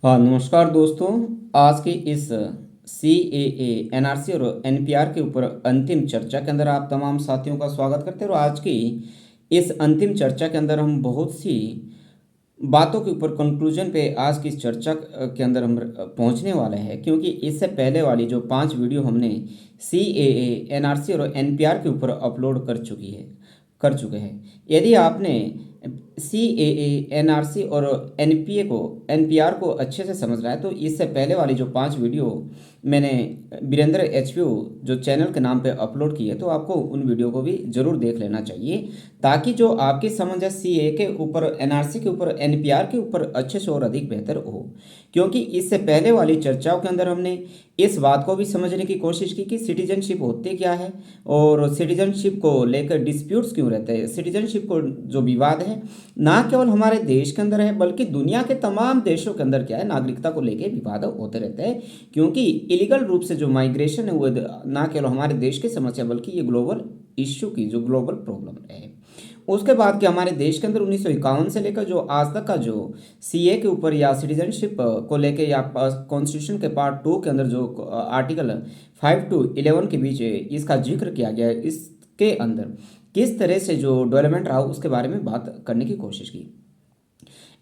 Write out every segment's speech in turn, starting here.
हाँ, नमस्कार दोस्तों। आज की इस सीएए, एनआरसी और एनपीआर के ऊपर अंतिम चर्चा के अंदर आप तमाम साथियों का स्वागत करते हैं। और आज की इस अंतिम चर्चा के अंदर हम बहुत सी बातों के ऊपर कंक्लूजन पे आज की इस चर्चा के अंदर हम पहुंचने वाले हैं, क्योंकि इससे पहले वाली जो 5 वीडियो हमने सीएए, एनआरसी और एनपीआर के ऊपर अपलोड कर चुके हैं। यदि आपने सीएए, एनआरसी और एनपीआर को अच्छे से समझ रहा है, तो इससे पहले वाली जो 5 वीडियो मैंने वीरेंद्र एचपीओ जो चैनल के नाम पे अपलोड की है, तो आपको उन वीडियो को भी जरूर देख लेना चाहिए, ताकि जो आपकी समझ है सीए के ऊपर, एनआरसी के ऊपर, एनपीआर के ऊपर अच्छे से और अधिक बेहतर हो। क्योंकि इससे पहले वाली चर्चाओं के अंदर हमने इस बात को भी समझने की कोशिश की कि सिटीजनशिप होती क्या है और सिटीजनशिप को लेकर डिस्प्यूट्स क्यों रहते हैं। सिटीजनशिप को जो विवाद है, ना केवल हमारे देश के अंदर है बल्कि दुनिया के तमाम देशों के अंदर क्या है, नागरिकता को लेकर विवाद होते रहते हैं। क्योंकि इलीगल रूप से जो माइग्रेशन है वो ना केवल हमारे देश की समस्या बल्कि ये ग्लोबल इश्यू की जो ग्लोबल प्रॉब्लम है। उसके बाद कि हमारे देश के अंदर 1951 से लेकर जो आज तक का जो सीए के ऊपर या सिटीजनशिप को लेकर या कॉन्स्टिट्यूशन के पार्ट 2 के अंदर जो आर्टिकल 5 to 11 के बीच इसका जिक्र किया गया है, इसके अंदर किस तरह से जो डेवलपमेंट रहा उसके बारे में बात करने की कोशिश की।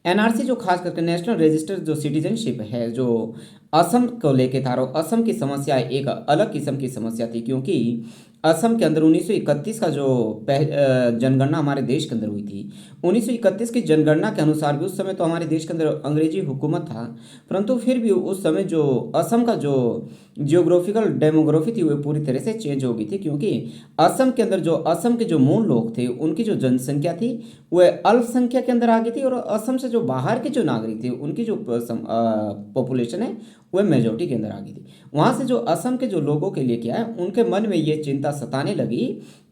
एनआरसी जो खास करके नेशनल रजिस्टर जो सिटीजनशिप है, जो असम को लेके था, और असम की समस्या एक अलग किस्म की समस्या थी, क्योंकि असम के अंदर 1931 का जो जनगणना हमारे देश के अंदर हुई थी, 1931 की जनगणना के अनुसार भी उस समय तो हमारे देश के अंदर अंग्रेजी हुकूमत था, परंतु फिर भी उस समय जो असम का जो जियोग्राफिकल डेमोग्राफी थी वो पूरी तरह से चेंज हो गई थी। क्योंकि असम के अंदर जो असम के जो मूल लोग थे उनकी जो जनसंख्या थी वह अल्पसंख्या के अंदर आ गई थी, और असम से जो बाहर के जो नागरिक थे उनकी जो पॉपुलेशन है वह मेजोरिटी के अंदर आ गई थी। वहाँ से जो असम के जो लोगों के लिए क्या है, उनके मन में ये चिंता सताने लगी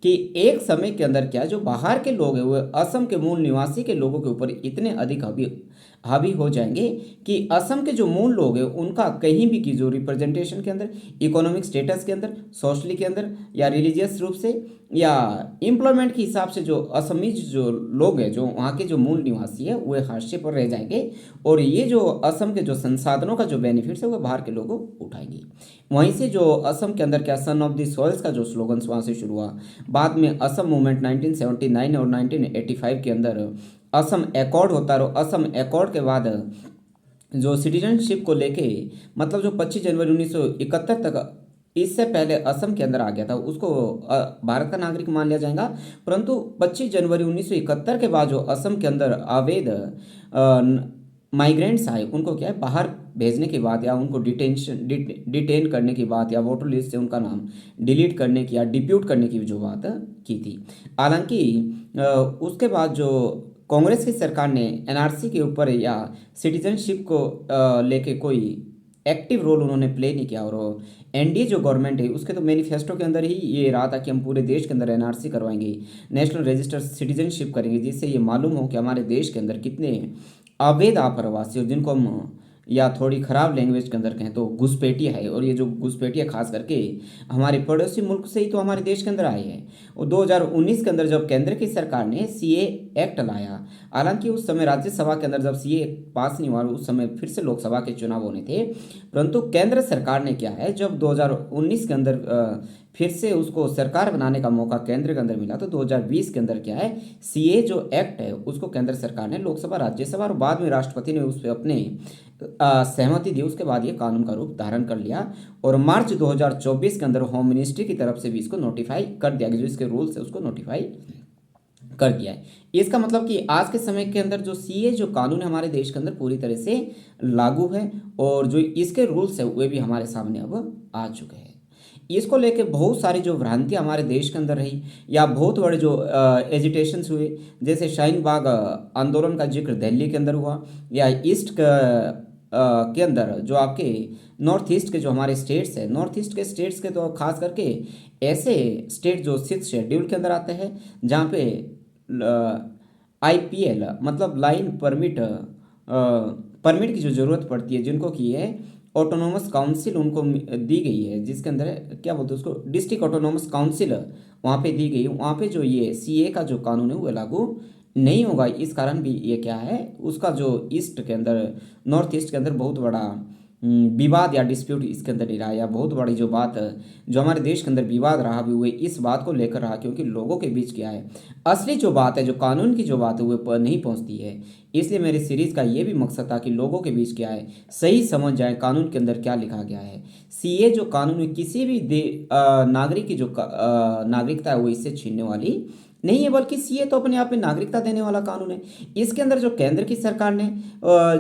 कि एक समय के अंदर क्या जो बाहर के लोग हैं वह असम के मूल निवासी के लोगों के ऊपर इतने अधिक हावी हो जाएंगे कि असम के जो मूल लोग हैं उनका कहीं भी की जो रिप्रेजेंटेशन के अंदर, इकोनॉमिक स्टेटस के अंदर, सोशली के अंदर, या रिलीजियस रूप से, या एम्प्लॉयमेंट के हिसाब से जो असमीज जो लोग हैं, जो वहाँ के जो मूल निवासी है, वह हाशिए पर रह जाएंगे। और ये जो असम के जो संसाधनों का जो बेनिफिट्स है वह बाहर के लोग उठाएंगे। वहीं से जो असम के अंदर क्या सन ऑफ द सॉइल्स का जो स्लोगन वहाँ से शुरू हुआ। बाद में असम मूवमेंट 1979 और 1985 के अंदर असम एकॉर्ड होता है, और असम एकॉर्ड के बाद जो सिटीजनशिप को लेके, मतलब जो 25 जनवरी 1971 तक, इससे पहले असम के अंदर आ गया था, उसको भारत का नागरिक मान लिया जाएगा। परंतु 25 जनवरी 1971 के बाद जो असम के अंदर अवैध माइग्रेंट्स आए, उनको क्या है बाहर भेजने की बात, या उनको डिटेन करने की बात, या वोटर लिस्ट से उनका नाम डिलीट करने की या डिप्यूट करने की जो बात की थी। हालांकि उसके बाद जो कांग्रेस की सरकार ने एनआरसी के ऊपर या सिटीजनशिप को लेके कोई एक्टिव रोल उन्होंने प्ले नहीं किया, और एनडीए जो गवर्नमेंट है उसके तो मैनिफेस्टो के अंदर ही ये रहा था कि हम पूरे देश के अंदर एनआरसी करवाएंगे, नेशनल रजिस्टर सिटीजनशिप करेंगे, जिससे ये मालूम हो कि हमारे देश के अंदर कितने अवैध आप्रवासी, और जिनको हम या थोड़ी ख़राब लैंग्वेज के अंदर कहें तो घुसपैठिया है। और ये जो घुसपैठिया खास करके हमारे पड़ोसी मुल्क से ही तो हमारे देश के अंदर आए हैं। और 2019 के अंदर जब केंद्र की सरकार ने सीए एक्ट लाया, हालांकि उस समय राज्यसभा के अंदर जब सीए पास नहीं हुआ, उस समय फिर से लोकसभा के चुनाव होने थे, परंतु केंद्र सरकार ने क्या है, जब 2019 के अंदर फिर से उसको सरकार बनाने का मौका केंद्र के अंदर मिला, तो 2020 के अंदर क्या है, सीए जो एक्ट है उसको केंद्र सरकार ने लोकसभा, राज्यसभा और बाद में राष्ट्रपति ने उस पर अपने सहमति दी। उसके बाद ये कानून का रूप धारण कर लिया, और मार्च 2024 के अंदर होम मिनिस्ट्री की तरफ से भी इसको नोटिफाई कर दिया गया, जो इसके रूल्स है उसको नोटिफाई कर दिया है। इसका मतलब कि आज के समय के अंदर जो सीए जो कानून है हमारे देश के अंदर पूरी तरह से लागू है, और जो इसके रूल्स है वे भी हमारे सामने अब आ चुके हैं। इसको लेके बहुत सारी जो भ्रांतियाँ हमारे देश के अंदर रही, या बहुत बड़े जो एजिटेशंस हुए, जैसे शाहीन बाग आंदोलन का जिक्र दिल्ली के अंदर हुआ, या ईस्ट के अंदर जो आपके नॉर्थ ईस्ट के जो हमारे स्टेट्स हैं, नॉर्थ ईस्ट के स्टेट्स के तो खास करके ऐसे स्टेट जो 6th शेड्यूल के अंदर आते हैं, जहाँ पे आईपीएल मतलब लाइन परमिट की जो ज़रूरत पड़ती है, जिनको की है ऑटोनोमस काउंसिल उनको दी गई है, जिसके अंदर क्या बोलते हैं उसको, डिस्ट्रिक्ट ऑटोनोमस काउंसिल वहाँ पे दी गई, वहाँ पे जो ये सीए का जो कानून है वो लागू नहीं होगा। इस कारण भी ये क्या है, उसका जो ईस्ट के अंदर, नॉर्थ ईस्ट के अंदर बहुत बड़ा विवाद या डिस्प्यूट इसके अंदर नहीं रहा, या बहुत बड़ी जो बात जो हमारे देश के अंदर विवाद रहा भी, हुए इस बात को लेकर रहा, क्योंकि लोगों के बीच क्या है, असली जो बात है, जो कानून की जो बात है, वो नहीं पहुंचती है। इसलिए मेरी सीरीज का ये भी मकसद था कि लोगों के बीच क्या है, सही समझ जाए कानून के अंदर क्या लिखा गया है। सीए जो कानून है, किसी भी नागरिक की जो नागरिकता है वो इससे छीनने वाली नहीं है, बल्कि सीए तो अपने आप में नागरिकता देने वाला कानून है। इसके अंदर जो केंद्र की सरकार ने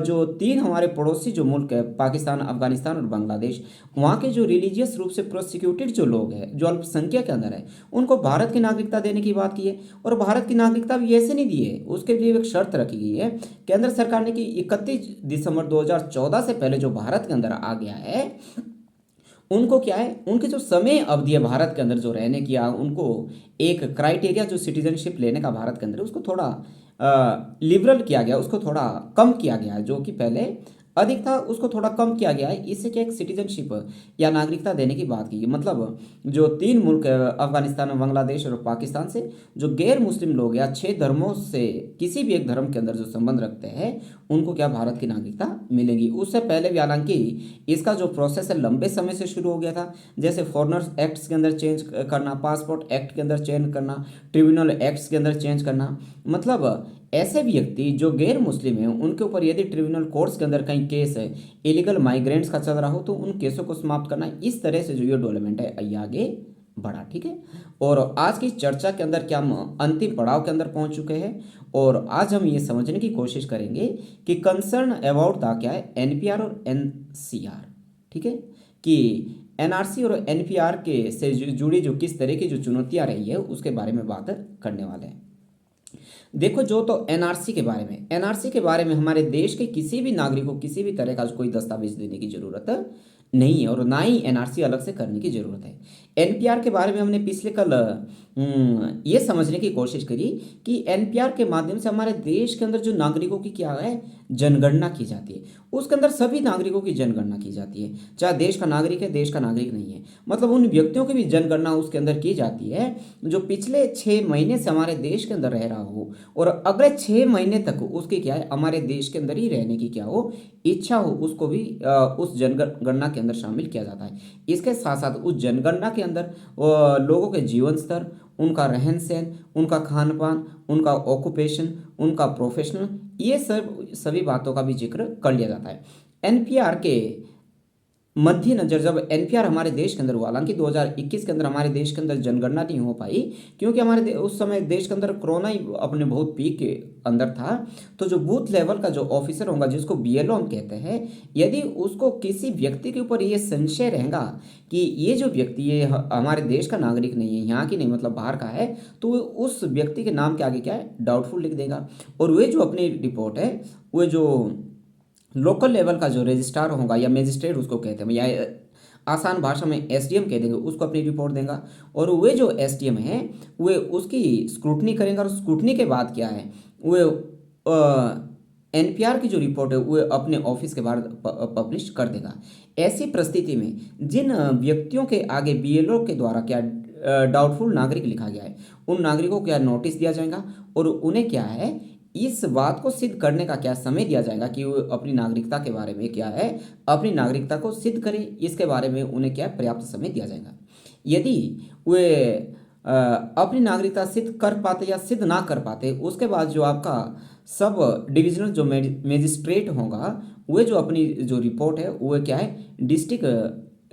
जो तीन हमारे पड़ोसी जो मुल्क है, पाकिस्तान, अफगानिस्तान और बांग्लादेश, वहाँ के जो रिलीजियस रूप से प्रोसिक्यूटेड जो लोग हैं, जो अल्पसंख्यक के अंदर है, उनको भारत की नागरिकता देने की बात की है। और भारत की नागरिकता भी ऐसे नहीं दी है, उसके लिए एक शर्त रखी गई है केंद्र सरकार ने कि 31 दिसंबर 2014 से पहले जो भारत के अंदर आ गया है, उनको क्या है, उनके जो समय अवधि है भारत के अंदर जो रहने की, उनको एक क्राइटेरिया जो सिटीजनशिप लेने का भारत के अंदर, उसको थोड़ा लिबरल किया गया, उसको थोड़ा कम किया गया है। जो कि पहले अधिक था, उसको थोड़ा कम किया गया है। इससे क्या, एक सिटीजनशिप या नागरिकता देने की बात की गई। मतलब जो तीन मुल्क है, अफगानिस्तान, बांग्लादेश और पाकिस्तान से, जो गैर मुस्लिम लोग या 6 धर्मों से किसी भी एक धर्म के अंदर जो संबंध रखते हैं, उनको क्या भारत की नागरिकता मिलेगी। उससे पहले भी हालांकि इसका जो प्रोसेस है लंबे समय से शुरू हो गया था। जैसे फॉरेनर्स एक्ट्स के अंदर चेंज करना, पासपोर्ट एक्ट के अंदर चेंज करना, ट्रिब्यूनल एक्ट्स के अंदर चेंज करना। मतलब ऐसे व्यक्ति जो गैर मुस्लिम हैं, उनके ऊपर यदि ट्रिब्यूनल कोर्ट्स के अंदर कहीं केस है, इलीगल माइग्रेंट्स का चल रहा हो, तो उन केसों को समाप्त करना। इस तरह से जो ये डेवलपमेंट है ये आगे बढ़ा। ठीक है, और आज की चर्चा के अंदर क्या हम अंतिम पड़ाव के अंदर पहुंच चुके हैं, और आज हम ये समझने की कोशिश करेंगे कि कंसर्न अबाउट था क्या है, एनपीआर और एनसीआर। ठीक है, कि एनआरसी और एनपीआर के से जुड़ी जो किस तरह की जो चुनौतियां रही है, उसके बारे में बात करने वाले हैं। देखो, जो तो एनआरसी के बारे में, एनआरसी के बारे में हमारे देश के किसी भी नागरिक को किसी भी तरह का कोई दस्तावेज देने की जरूरत नहीं है, और ना ही एनआरसी अलग से करने की जरूरत है। एनपीआर के बारे में हमने पिछले कल ये समझने की कोशिश करी कि एनपीआर के माध्यम से हमारे देश के अंदर जो नागरिकों की क्या है, जनगणना की जाती है। उसके अंदर सभी नागरिकों की जनगणना की जाती है, चाहे देश का नागरिक है, देश का नागरिक नहीं है। मतलब उन व्यक्तियों की भी जनगणना उसके अंदर की जाती है जो पिछले 6 महीने से हमारे देश के अंदर रह रहा हो, और अगले 6 महीने तक उसकी क्या है, हमारे देश के अंदर ही रहने की क्या हो, इच्छा हो, उसको भी उस जनगणना के अंदर शामिल किया जाता है। इसके साथ साथ उस जनगणना के अंदर लोगों के जीवन स्तर, उनका रहन सहन, उनका खान पान, उनका ऑक्यूपेशन, उनका प्रोफेशनल, ये सब सभी बातों का भी जिक्र कर लिया जाता है। एनपीआर के मद्देनजर जब एनपीआर हमारे देश के अंदर हुआ, हालांकि 2021 के अंदर हमारे देश के अंदर जनगणना नहीं हो पाई, क्योंकि हमारे उस समय देश के अंदर कोरोना ही अपने बहुत पीक के अंदर था। तो जो बूथ लेवल का जो ऑफिसर होगा, जिसको बीएलओ हम कहते हैं, यदि उसको किसी व्यक्ति के ऊपर ये संशय रहेगा कि ये जो व्यक्ति ये हमारे देश का नागरिक नहीं है, यहाँ की नहीं, मतलब बाहर का है, तो वो उस व्यक्ति के नाम के आगे क्या है, डाउटफुल लिख देगा। और वे जो अपनी रिपोर्ट है, वो जो लोकल लेवल का जो रजिस्ट्रार होगा या मजिस्ट्रेट उसको कहते हैं, या आसान भाषा में एसडीएम कह देंगे, उसको अपनी रिपोर्ट देगा। और वे जो एसडीएम है, वे उसकी स्क्रूटनी करेंगे, और स्क्रूटनी के बाद क्या है, वे एनपीआर की जो रिपोर्ट है वो अपने ऑफिस के बाहर पब्लिश कर देगा। ऐसी परिस्थिति में जिन व्यक्तियों के आगे बीएलओ के द्वारा क्या डाउटफुल नागरिक लिखा गया है, उन नागरिकों को क्या नोटिस दिया जाएगा, और उन्हें क्या है, इस बात को सिद्ध करने का क्या समय दिया जाएगा कि वो अपनी नागरिकता के बारे में क्या है, अपनी नागरिकता को सिद्ध करें, इसके बारे में उन्हें क्या पर्याप्त समय दिया जाएगा। यदि वे अपनी नागरिकता सिद्ध कर पाते या सिद्ध ना कर पाते, उसके बाद जो आपका सब डिविजनल जो मजिस्ट्रेट होगा, वे जो अपनी जो रिपोर्ट है वो क्या है, डिस्ट्रिक्ट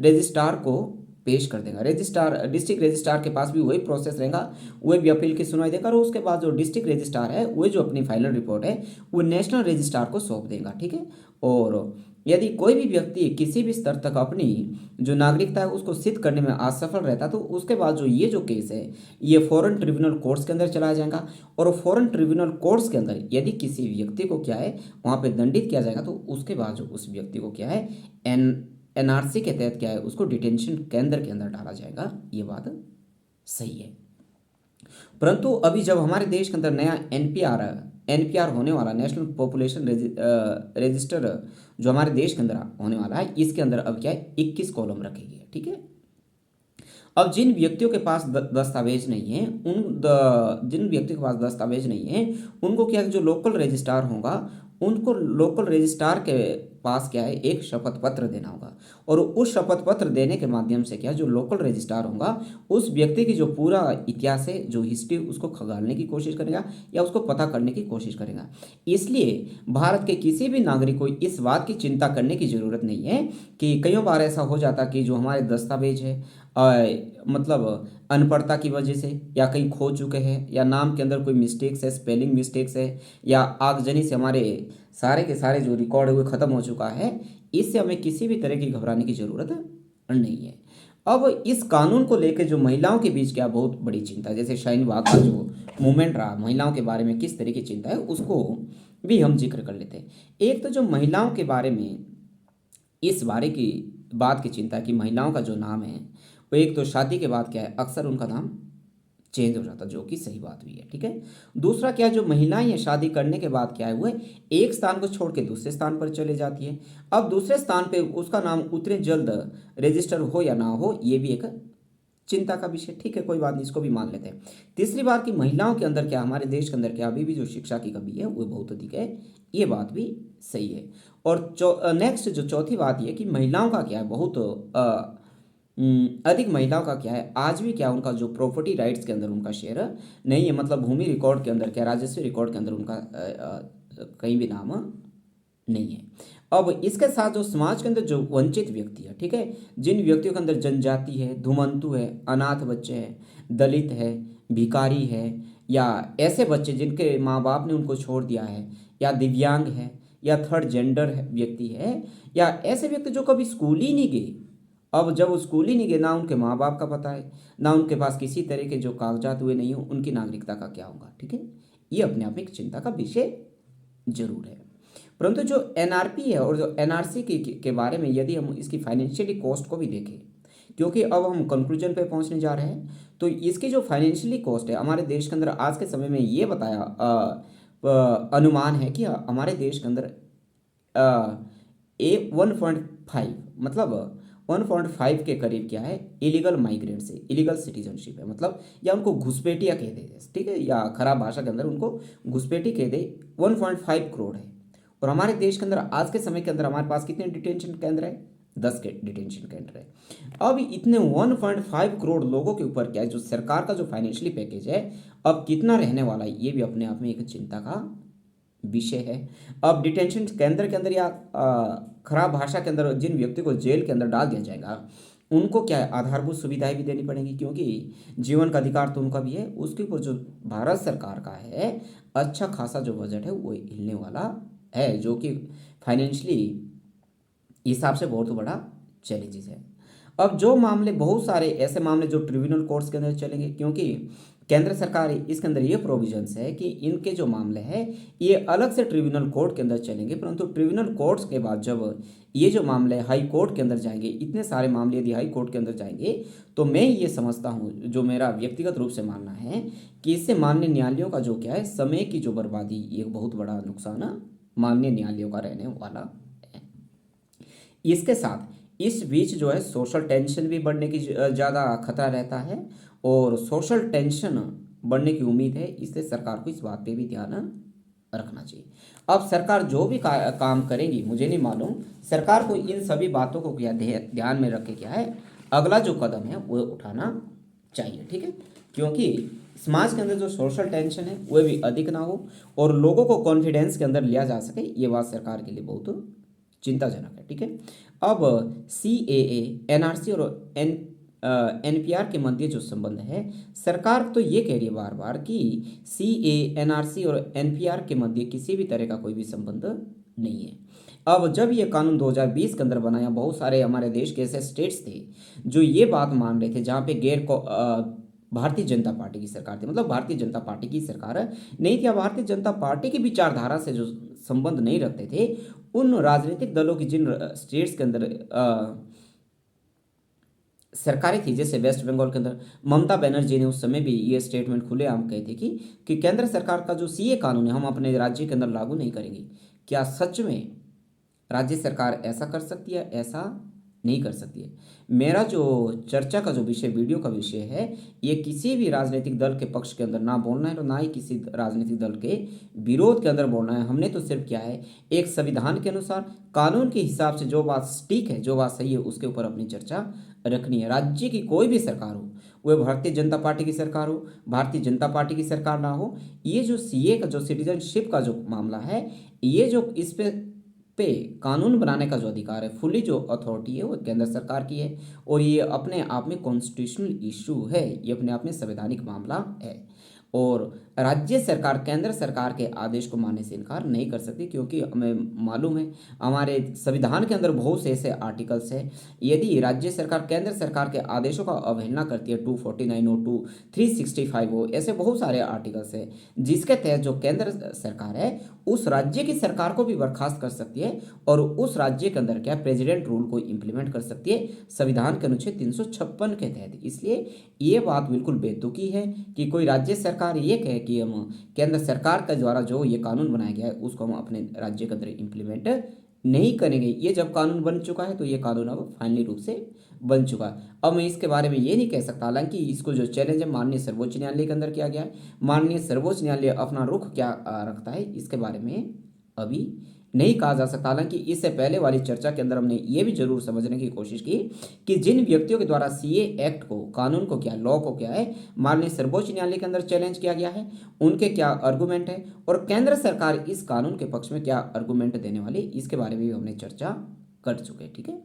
रजिस्ट्रार को पेश कर देगा। रजिस्ट्रार, डिस्ट्रिक्ट रजिस्ट्रार के पास भी वही प्रोसेस रहेगा, वही भी अपील की सुनवाई देगा, और उसके बाद जो डिस्ट्रिक्ट रजिस्ट्रार है वो जो अपनी फाइनल रिपोर्ट है वो नेशनल रजिस्ट्रार को सौंप देगा। ठीक है, और यदि कोई भी व्यक्ति किसी भी स्तर तक अपनी जो नागरिकता है उसको सिद्ध करने में असफल रहता, तो उसके बाद जो ये जो केस है ये फॉरेन ट्रिब्यूनल कोर्ट्स के अंदर चलाया जाएगा, और फॉरेन ट्रिब्यूनल कोर्ट्स के अंदर यदि किसी व्यक्ति को क्या है वहाँ पे दंडित किया जाएगा, तो उसके बाद जो उस व्यक्ति को क्या है, एनआरसी के तहत क्या है, उसको डिटेंशन केंद्र के अंदर डाला जाएगा। ये बात सही है। परंतु अभी जब हमारे देश के अंदर नया एनपीआर होने वाला, नेशनल पॉपुलेशन रजिस्टर जो हमारे देश के अंदर होने वाला है, इसके अंदर अब क्या है, 21 कॉलम रखे गए। ठीक है, अब जिन व्यक्तियों के पास दस्तावेज नहीं है जिन व्यक्तियों के पास दस्तावेज नहीं है उनको क्या है, जो लोकल रजिस्ट्रार होगा उनको लोकल रजिस्ट्रार के पास क्या है, एक शपथ पत्र देना होगा। और उस शपथ पत्र देने के माध्यम से क्या, जो लोकल रजिस्ट्रार होगा उस व्यक्ति की जो पूरा इतिहास है, जो हिस्ट्री, उसको खंगालने की कोशिश करेगा या उसको पता करने की कोशिश करेगा। इसलिए भारत के किसी भी नागरिक को इस बात की चिंता करने की ज़रूरत नहीं है कि कई बार ऐसा हो जाता कि जो हमारे दस्तावेज है मतलब अनपढ़ता की वजह से या कहीं खो चुके हैं या नाम के अंदर कोई मिस्टेक्स है, स्पेलिंग मिस्टेक्स है या आगजनी से हमारे सारे के सारे जो रिकॉर्ड है वो ख़त्म हो चुका है। इससे हमें किसी भी तरह की घबराने की ज़रूरत नहीं है। अब इस कानून को लेकर जो महिलाओं के बीच क्या बहुत बड़ी चिंता है, जैसे शाहीन बाग का जो मूवमेंट रहा महिलाओं के बारे में किस तरह की चिंता है उसको भी हम जिक्र कर लेते हैं। एक तो जो महिलाओं के बारे में इस बारे की बात की चिंता कि महिलाओं का जो नाम है वो एक तो शादी के बाद क्या है, अक्सर उनका नाम चेंज हो जाता, जो कि सही बात भी है, ठीक है। दूसरा क्या, जो महिलाएं हैं शादी करने के बाद क्या है, वो एक स्थान को छोड़ के दूसरे स्थान पर चले जाती है। अब दूसरे स्थान पे उसका नाम उतने जल्द रजिस्टर हो या ना हो, ये भी एक चिंता का विषय, ठीक है, कोई बात नहीं, इसको भी मान लेते हैं। तीसरी बात कि महिलाओं के अंदर क्या, हमारे देश के अंदर क्या अभी भी जो शिक्षा की कमी है वो बहुत अधिक है, ये बात भी सही है। और नेक्स्ट जो चौथी बात ये कि महिलाओं का क्या है, बहुत अधिक महिलाओं का क्या है, आज भी क्या उनका जो प्रॉपर्टी राइट्स के अंदर उनका शेयर नहीं है, मतलब भूमि रिकॉर्ड के अंदर क्या, राजस्व रिकॉर्ड के अंदर उनका कहीं भी नाम नहीं है। अब इसके साथ जो समाज के अंदर जो वंचित व्यक्ति है, ठीक है, जिन व्यक्तियों के अंदर जनजाति है, धुमंतु है, अनाथ बच्चे हैं, दलित है, भिखारी है, या ऐसे बच्चे जिनके माँ बाप ने उनको छोड़ दिया है, या दिव्यांग है, या थर्ड जेंडर है व्यक्ति है, या ऐसे व्यक्ति जो कभी स्कूल ही नहीं गए। अब जब वो स्कूल ही नहीं गए, ना उनके माँ बाप का पता है, ना उनके पास किसी तरह के जो कागजात हुए नहीं हो, उनकी नागरिकता का क्या होगा, ठीक है। ये अपने आप में एक चिंता का विषय जरूर है। परंतु जो एनआरपी है और जो एनआरसी के बारे में यदि हम इसकी फाइनेंशियली कॉस्ट को भी देखें, क्योंकि अब हम कंक्लूजन पे पहुंचने जा रहे हैं, तो इसकी जो फाइनेंशियली कॉस्ट है हमारे देश के अंदर आज के समय में ये बताया अनुमान है कि हमारे देश के अंदर 1.5 मतलब 1.5 के करीब क्या है, इलीगल माइग्रेंट से इलीगल सिटीजनशिप है, मतलब या उनको घुसपैठिया कह दे, ठीक है, या खराब भाषा के अंदर उनको घुसपैठी कह दे, 1.5 करोड़ है। और हमारे देश के अंदर आज के समय के अंदर हमारे पास कितने डिटेंशन केंद्र है, 10 के डिटेंशन केंद्र है। अब इतने 1.5 करोड़ लोगों के ऊपर क्या है, जो सरकार का जो फाइनेंशियली पैकेज है अब कितना रहने वाला है, ये भी अपने आप में एक चिंता का विषय है। अब डिटेंशन केंद्र के अंदर या खराब भाषा के अंदर जिन व्यक्ति को जेल के अंदर डाल दिया जाएगा उनको क्या है, आधारभूत सुविधाएं भी देनी पड़ेंगी, क्योंकि जीवन का अधिकार तो उनका भी है, उसके ऊपर जो भारत सरकार का है अच्छा खासा जो बजट है वो हिलने वाला है, जो कि फाइनेंशियली हिसाब से बहुत बड़ा चैलेंजेस है। अब जो मामले, बहुत सारे ऐसे मामले जो ट्रिब्यूनल कोर्ट्स के अंदर चलेंगे, क्योंकि केंद्र सरकार इसके अंदर ये प्रोविजंस है कि इनके जो मामले हैं ये अलग से ट्रिब्यूनल कोर्ट के अंदर चलेंगे, परंतु ट्रिब्यूनल कोर्ट्स के बाद जब ये जो मामले हाई कोर्ट के अंदर जाएंगे, इतने सारे मामले यदि हाई कोर्ट के अंदर जाएंगे, तो मैं ये समझता हूँ, जो मेरा व्यक्तिगत रूप से मानना है, कि इससे माननीय न्यायालयों का जो क्या है, समय की जो बर्बादी, ये बहुत बड़ा नुकसान माननीय न्यायालयों का रहने वाला है। इसके साथ इस बीच जो है सोशल टेंशन भी बढ़ने की ज़्यादा खतरा रहता है, और सोशल टेंशन बढ़ने की उम्मीद है, इसलिए सरकार को इस बात पे भी ध्यान रखना चाहिए। अब सरकार जो भी काम करेगी, मुझे नहीं मालूम, सरकार को इन सभी बातों को क्या ध्यान में रख के क्या है, अगला जो कदम है वो उठाना चाहिए, ठीक है, क्योंकि समाज के अंदर जो सोशल टेंशन है वह भी अधिक ना हो और लोगों को कॉन्फिडेंस के अंदर लिया जा सके, ये बात सरकार के लिए बहुत चिंताजनक है, ठीक है। अब CAA, NRC और NPR के मध्य जो संबंध है, सरकार तो ये कह रही है बार बार कि CAA, NRC और NPR के मध्य किसी भी तरह का कोई भी संबंध नहीं है। अब जब ये कानून 2020 के अंदर बनाया, बहुत सारे हमारे देश के ऐसे स्टेट्स थे जो ये बात मान रहे थे, जहाँ पे भारतीय जनता पार्टी की सरकार थी, मतलब भारतीय जनता पार्टी की सरकार नहीं थी, भारतीय जनता पार्टी की विचारधारा से जो संबंध नहीं रखते थे, उन राजनीतिक दलों की जिन स्टेट्स के अंदर सरकारें थी, जैसे वेस्ट बंगाल के अंदर ममता बनर्जी ने उस समय भी ये स्टेटमेंट खुलेआम कही थी कि केंद्र सरकार का जो CA कानून है हम अपने राज्य के अंदर लागू नहीं करेंगे। क्या सच में राज्य सरकार ऐसा कर सकती है? ऐसा नहीं कर सकती है। मेरा जो चर्चा का जो विषय, वीडियो का विषय है, ये किसी भी राजनीतिक दल के पक्ष के अंदर ना बोलना है और ना ही किसी राजनीतिक दल के विरोध के अंदर बोलना है। हमने तो सिर्फ क्या है, एक संविधान के अनुसार कानून के हिसाब से जो बात ठीक है, जो बात सही है, उसके ऊपर अपनी चर्चा रखनी है। राज्य की कोई भी सरकार हो, वह भारतीय जनता पार्टी की सरकार हो, भारतीय जनता पार्टी की सरकार ना हो, ये जो सीए का जो सिटीजनशिप का जो मामला है, ये जो इस पे कानून बनाने का जो अधिकार है, फुली जो अथॉरिटी है, वो केंद्र सरकार की है। और ये अपने आप में कॉन्स्टिट्यूशनल इशू है, ये अपने आप में संवैधानिक मामला है। और राज्य सरकार केंद्र सरकार के आदेश को मानने से इनकार नहीं कर सकती, क्योंकि हमें मालूम है हमारे संविधान के अंदर बहुत से ऐसे आर्टिकल्स हैं, यदि राज्य सरकार केंद्र सरकार के आदेशों का अवहेलना करती है, 249 हो, 365 हो, ऐसे बहुत सारे आर्टिकल्स हैं जिसके तहत जो केंद्र सरकार है उस राज्य की सरकार को भी बर्खास्त कर सकती है और उस राज्य के अंदर क्या प्रेसिडेंट रूल को इम्प्लीमेंट कर सकती है संविधान के अनुच्छेद 356 के तहत। इसलिए ये बात बिल्कुल बेतुकी है कि कोई राज्य सरकार ये कहे कि हम केंद्र सरकार के द्वारा जो ये कानून बनाया गया है उसको हम अपने राज्य के अंदर इम्प्लीमेंट नहीं करेंगे। ये जब कानून बन चुका है तो ये कानून अब फाइनली रूप से बन चुका है। अब मैं इसके बारे में ये नहीं कह सकता, हालांकि इसको जो चैलेंज है माननीय सर्वोच्च न्यायालय के अंदर किया गया है। माननीय सर्वोच्च न्यायालय अपना रुख क्या रखता है इसके बारे में अभी नहीं कहा जा सकता। हालांकि इससे पहले वाली चर्चा के अंदर हमने ये भी जरूर समझने की कोशिश की कि जिन व्यक्तियों के द्वारा सीए एक्ट को, कानून को क्या, लॉ को क्या है, माननीय सर्वोच्च न्यायालय के अंदर चैलेंज किया गया है, उनके क्या आर्गूमेंट है और केंद्र सरकार इस कानून के पक्ष में क्या आर्गूमेंट देने वाली, इसके बारे में भी हमने चर्चा कर चुके हैं। ठीक है,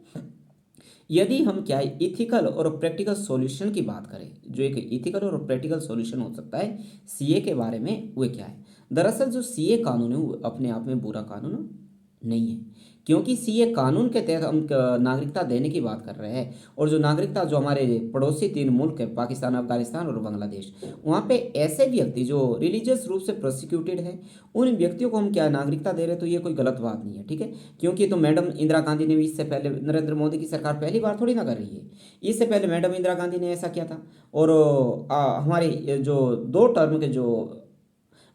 यदि हम क्या है इथिकल और प्रैक्टिकल सॉल्यूशन की बात करें, जो एक इथिकल और प्रैक्टिकल सॉल्यूशन हो सकता है सीए के बारे में, वो क्या है। दरअसल जो सीए कानून है वो अपने आप में बुरा कानून नहीं है, क्योंकि सीए कानून के तहत हम नागरिकता देने की बात कर रहे हैं। और जो नागरिकता जो हमारे पड़ोसी 3 मुल्क है, पाकिस्तान, अफगानिस्तान और बांग्लादेश, वहाँ पे ऐसे व्यक्ति जो रिलीजियस रूप से प्रोसिक्यूटेड है, उन व्यक्तियों को हम क्या नागरिकता दे रहे हैं, तो ये कोई गलत बात नहीं है। ठीक है, क्योंकि तो मैडम इंदिरा गांधी ने भी इससे पहले, नरेंद्र मोदी की सरकार पहली बार थोड़ी ना कर रही है, इससे पहले मैडम इंदिरा गांधी ने ऐसा किया था। और हमारे जो 2 टर्म के जो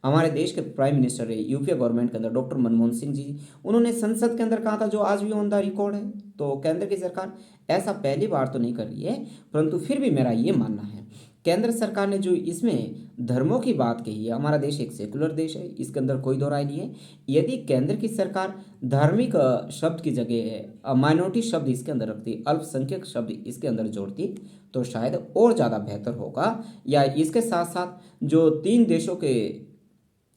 हमारे देश के प्राइम मिनिस्टर है यूपीए गवर्नमेंट के अंदर, डॉक्टर मनमोहन सिंह जी, उन्होंने संसद के अंदर कहा था, जो आज भी ऑन द रिकॉर्ड है। तो केंद्र की सरकार ऐसा पहली बार तो नहीं कर रही है, परंतु फिर भी मेरा ये मानना है केंद्र सरकार ने जो इसमें धर्मों की बात कही है, हमारा देश एक सेकुलर देश है, इसके अंदर कोई दो राय नहीं है। यदि केंद्र की सरकार धार्मिक शब्द की जगह माइनॉरिटी शब्द इसके अंदर रखती, अल्पसंख्यक शब्द इसके अंदर जोड़ती, तो शायद और ज़्यादा बेहतर होगा। या इसके साथ साथ जो 3 देशों के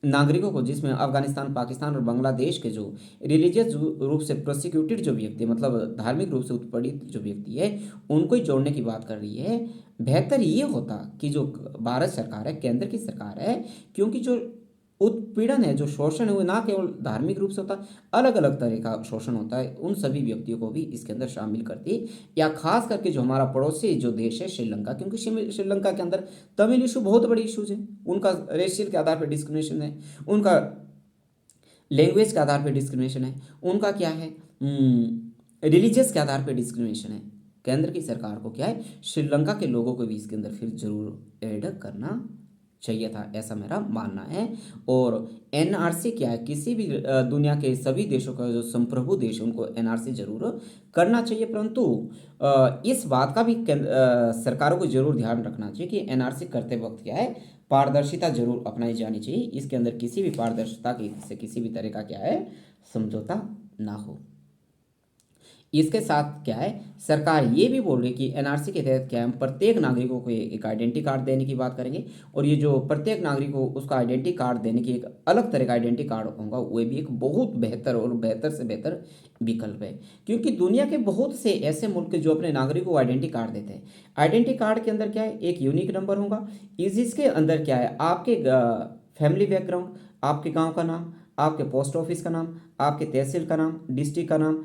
नागरिकों को, जिसमें अफगानिस्तान, पाकिस्तान और बांग्लादेश के जो रिलीजियस रूप से प्रोसिक्यूटेड जो व्यक्ति, मतलब धार्मिक रूप से उत्पीड़ित जो व्यक्ति है, उनको ही जोड़ने की बात कर रही है। बेहतर ये होता कि जो भारत सरकार है, केंद्र की सरकार है, क्योंकि जो उत्पीड़न है, जो शोषण है, वो ना केवल धार्मिक रूप से होता, अलग अलग तरह का शोषण होता है, उन सभी व्यक्तियों को भी इसके अंदर शामिल करती। या खास करके जो हमारा पड़ोसी जो देश है श्रीलंका, क्योंकि श्रीलंका के अंदर तमिल इशू बहुत बड़ी इशूज है, उनका रेशियल के आधार पर डिस्क्रिमिनेशन है, उनका लैंग्वेज के आधार पर डिस्क्रिमिनेशन है, उनका क्या है रिलीजियस के आधार पर डिस्क्रिमिनेशन है। केंद्र की सरकार को क्या है, श्रीलंका के लोगों को भी इसके अंदर फिर जरूर ऐड करना चाहिए था, ऐसा मेरा मानना है। और एनआरसी क्या है, किसी भी दुनिया के सभी देशों का जो संप्रभु देश है उनको एनआरसी जरूर करना चाहिए, परंतु इस बात का भी सरकारों को जरूर ध्यान रखना चाहिए कि एनआरसी करते वक्त क्या है, पारदर्शिता जरूर अपनाई जानी चाहिए। इसके अंदर किसी भी पारदर्शिता की से किसी भी तरह का क्या है समझौता ना हो। इसके साथ क्या है, सरकार ये भी बोल रही है कि एनआरसी के तहत क्या है, हम प्रत्येक नागरिकों को एक आइडेंटिटी कार्ड देने की बात करेंगे। और ये जो प्रत्येक नागरिक को उसका आइडेंटिटी कार्ड देने की एक अलग तरह का आइडेंटिटी कार्ड होगा, वो भी एक बहुत बेहतर और बेहतर से बेहतर विकल्प है। क्योंकि दुनिया के बहुत से ऐसे मुल्क जो अपने नागरिकों को आइडेंटिटी कार्ड देते हैं, आइडेंटिटी कार्ड के अंदर क्या है, एक यूनिक नंबर होगा, जिसके अंदर क्या है, आपके फैमिली बैकग्राउंड, आपके गाँव का नाम, आपके पोस्ट ऑफिस का नाम, आपके तहसील का नाम, डिस्ट्रिक्ट का नाम,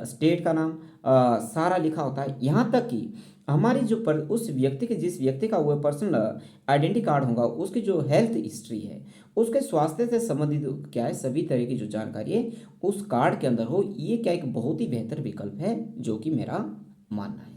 स्टेट का नाम, सारा लिखा होता है। यहाँ तक कि हमारी जो उस व्यक्ति के, जिस व्यक्ति का वो पर्सनल आइडेंटिटी कार्ड होगा, उसकी जो हेल्थ हिस्ट्री है, उसके स्वास्थ्य से संबंधित क्या है, सभी तरह की जो जानकारी है उस कार्ड के अंदर हो। ये क्या एक बहुत ही बेहतर विकल्प है, जो कि मेरा मानना है।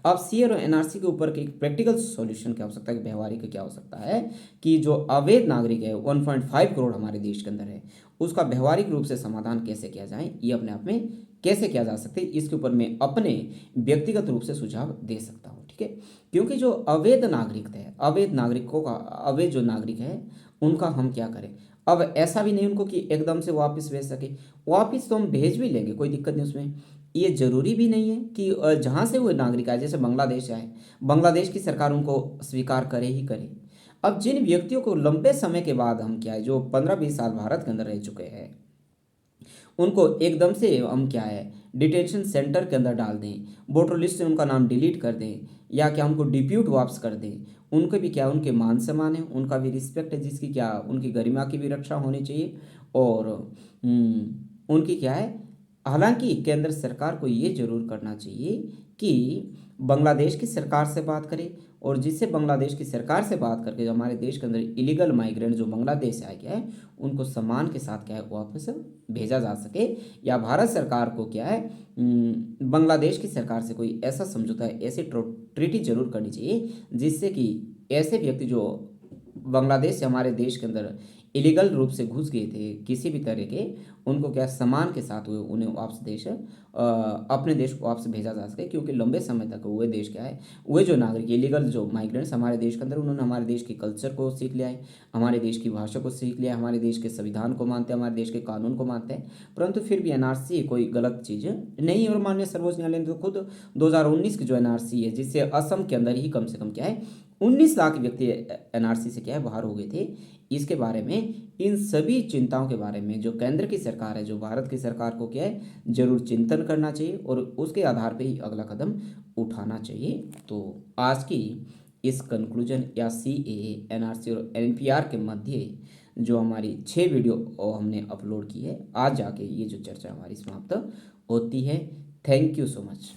अब सी और एनआरसी के ऊपर एक प्रैक्टिकल सॉल्यूशन क्या हो सकता है, कि व्यवहारिक क्या हो सकता है, कि जो अवैध नागरिक है 1.5 करोड़ हमारे देश के अंदर है, उसका व्यवहारिक रूप से समाधान कैसे किया जाए, ये अपने आप में कैसे किया जा सकता है, इसके ऊपर मैं अपने व्यक्तिगत रूप से सुझाव दे सकता हूँ। ठीक है, क्योंकि जो अवैध नागरिक है, अवैध नागरिकों का, अवैध जो नागरिक है उनका हम क्या करें। अब ऐसा भी नहीं उनको कि एकदम से वापस भेज सके, वापस तो हम भेज भी लेंगे, कोई दिक्कत नहीं उसमें। ये जरूरी भी नहीं है कि जहाँ से वो नागरिक आए, जैसे बांग्लादेश आए, बांग्लादेश की सरकार उनको स्वीकार करे ही करे। अब जिन व्यक्तियों को लंबे समय के बाद हम क्या है, जो 15-20 साल भारत के अंदर रह चुके हैं, उनको एकदम से हम क्या है डिटेंशन सेंटर के अंदर डाल दें, वोटर लिस्ट से उनका नाम डिलीट कर दें, या क्या उनको डिप्यूट वापस कर दें, उनके भी क्या, उनके मान सम्मान है, उनका भी रिस्पेक्ट है, जिसकी क्या उनकी गरिमा की भी रक्षा होनी चाहिए। और उनकी क्या है, हालांकि केंद्र सरकार को ये जरूर करना चाहिए कि बांग्लादेश की सरकार से बात करे, और जिससे बांग्लादेश की सरकार से बात करके जो हमारे देश के अंदर इलीगल माइग्रेंट जो बांग्लादेश से आए क्या है, उनको सम्मान के साथ क्या है वापस भेजा जा सके। या भारत सरकार को क्या है बांग्लादेश की सरकार से कोई ऐसा समझौता है, ऐसी ट्रीटी जरूर करनी चाहिए, जिससे कि ऐसे व्यक्ति जो बांग्लादेश से हमारे देश के अंदर इलीगल रूप से घुस गए थे किसी भी तरह के, उनको क्या सम्मान के साथ हुए उन्हें वापस देश अपने देश को वापस भेजा जा सके। क्योंकि लंबे समय तक हुए देश क्या है, वे जो नागरिक इलीगल जो माइग्रेंट्स हमारे देश के अंदर, उन्होंने हमारे देश की कल्चर को सीख लिया है, हमारे देश की भाषा को सीख लिया है, हमारे देश के संविधान को मानते हैं, हमारे देश के कानून को मानते हैं, परंतु फिर भी एनआरसी कोई गलत चीज़ नहीं है। और माननीय सर्वोच्च न्यायालय ने तो खुद 2019 की जो एनआरसी है, जिससे असम के अंदर ही कम से कम क्या है 19 लाख व्यक्ति एनआरसी से क्या है बाहर हो गए थे, इसके बारे में, इन सभी चिंताओं के बारे में जो केंद्र की सरकार है, जो भारत की सरकार को क्या है जरूर चिंतन करना चाहिए, और उसके आधार पे ही अगला कदम उठाना चाहिए। तो आज की इस कंक्लूजन या सी ए एनआरसी और एनपीआर के मध्य जो हमारी 6 वीडियो हमने अपलोड की है, आज जाके ये जो चर्चा हमारी समाप्त होती है। Thank you so much.